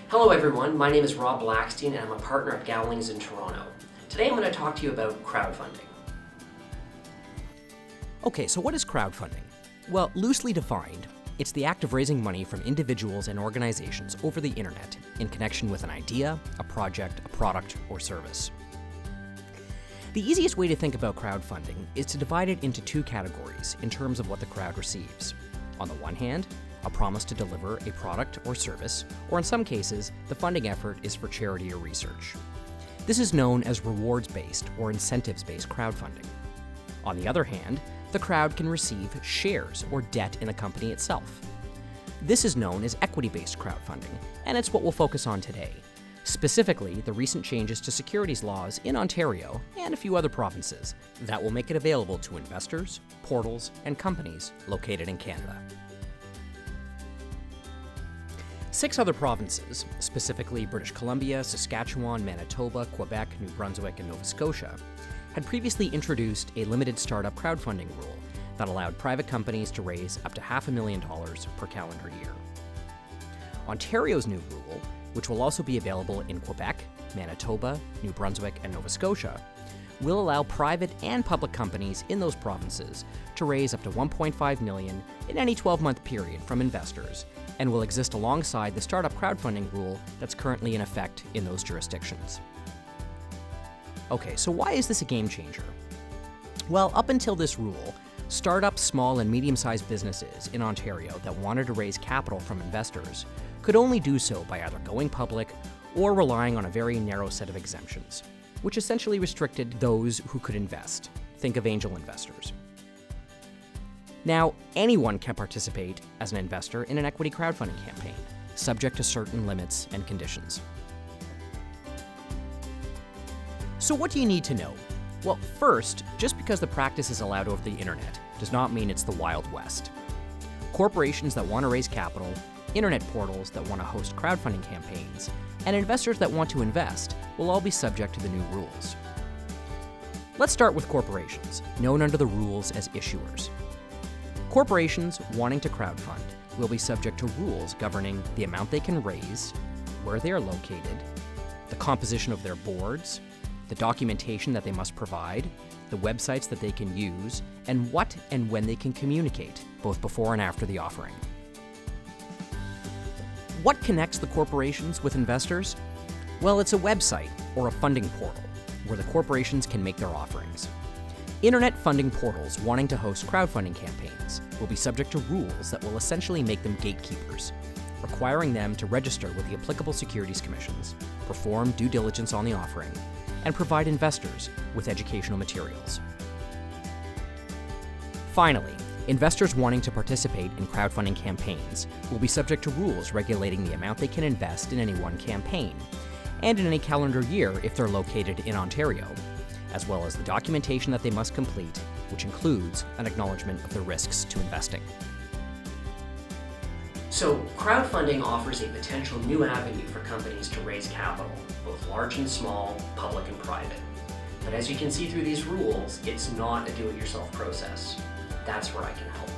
Hello everyone, my name is Rob Blackstein and I'm a partner at Gowlings in Toronto. Today I'm going to talk to you about crowdfunding. Okay, so what is crowdfunding? Well, loosely defined, it's the act of raising money from individuals and organizations over the internet in connection with an idea, a project, a product, or service. The easiest way to think about crowdfunding is to divide it into two categories in terms of what the crowd receives. On the one hand, a promise to deliver a product or service, or in some cases, the funding effort is for charity or research. This is known as rewards-based or incentives-based crowdfunding. On the other hand, the crowd can receive shares or debt in the company itself. This is known as equity-based crowdfunding, and it's what we'll focus on today. Specifically, the recent changes to securities laws in Ontario and a few other provinces that will make it available to investors, portals, and companies located in Canada. 6 other provinces, specifically British Columbia, Saskatchewan, Manitoba, Quebec, New Brunswick, and Nova Scotia, had previously introduced a limited startup crowdfunding rule that allowed private companies to raise up to $500,000 per calendar year. Ontario's new rule, which will also be available in Quebec, Manitoba, New Brunswick, and Nova Scotia, will allow private and public companies in those provinces to raise up to $1.5 million in any 12-month period from investors, and will exist alongside the startup crowdfunding rule that's currently in effect in those jurisdictions. Okay, so why is this a game changer? Well, up until this rule, startup, small and medium-sized businesses in Ontario that wanted to raise capital from investors could only do so by either going public or relying on a very narrow set of exemptions, which essentially restricted those who could invest. Think of angel investors. Now, anyone can participate as an investor in an equity crowdfunding campaign, subject to certain limits and conditions. So what do you need to know? Well, first, just because the practice is allowed over the internet does not mean it's the Wild West. Corporations that want to raise capital, internet portals that want to host crowdfunding campaigns, and investors that want to invest will all be subject to the new rules. Let's start with corporations, known under the rules as issuers. Corporations wanting to crowdfund will be subject to rules governing the amount they can raise, where they are located, the composition of their boards, the documentation that they must provide, the websites that they can use, and what and when they can communicate, both before and after the offering. What connects the corporations with investors? Well, it's a website or a funding portal where the corporations can make their offerings. Internet funding portals wanting to host crowdfunding campaigns will be subject to rules that will essentially make them gatekeepers, requiring them to register with the applicable securities commissions, perform due diligence on the offering, and provide investors with educational materials. Finally, investors wanting to participate in crowdfunding campaigns will be subject to rules regulating the amount they can invest in any one campaign, and in any calendar year if they're located in Ontario, as well as the documentation that they must complete, which includes an acknowledgement of the risks to investing. So, crowdfunding offers a potential new avenue for companies to raise capital, both large and small, public and private. But as you can see through these rules, it's not a do-it-yourself process. That's where I can help.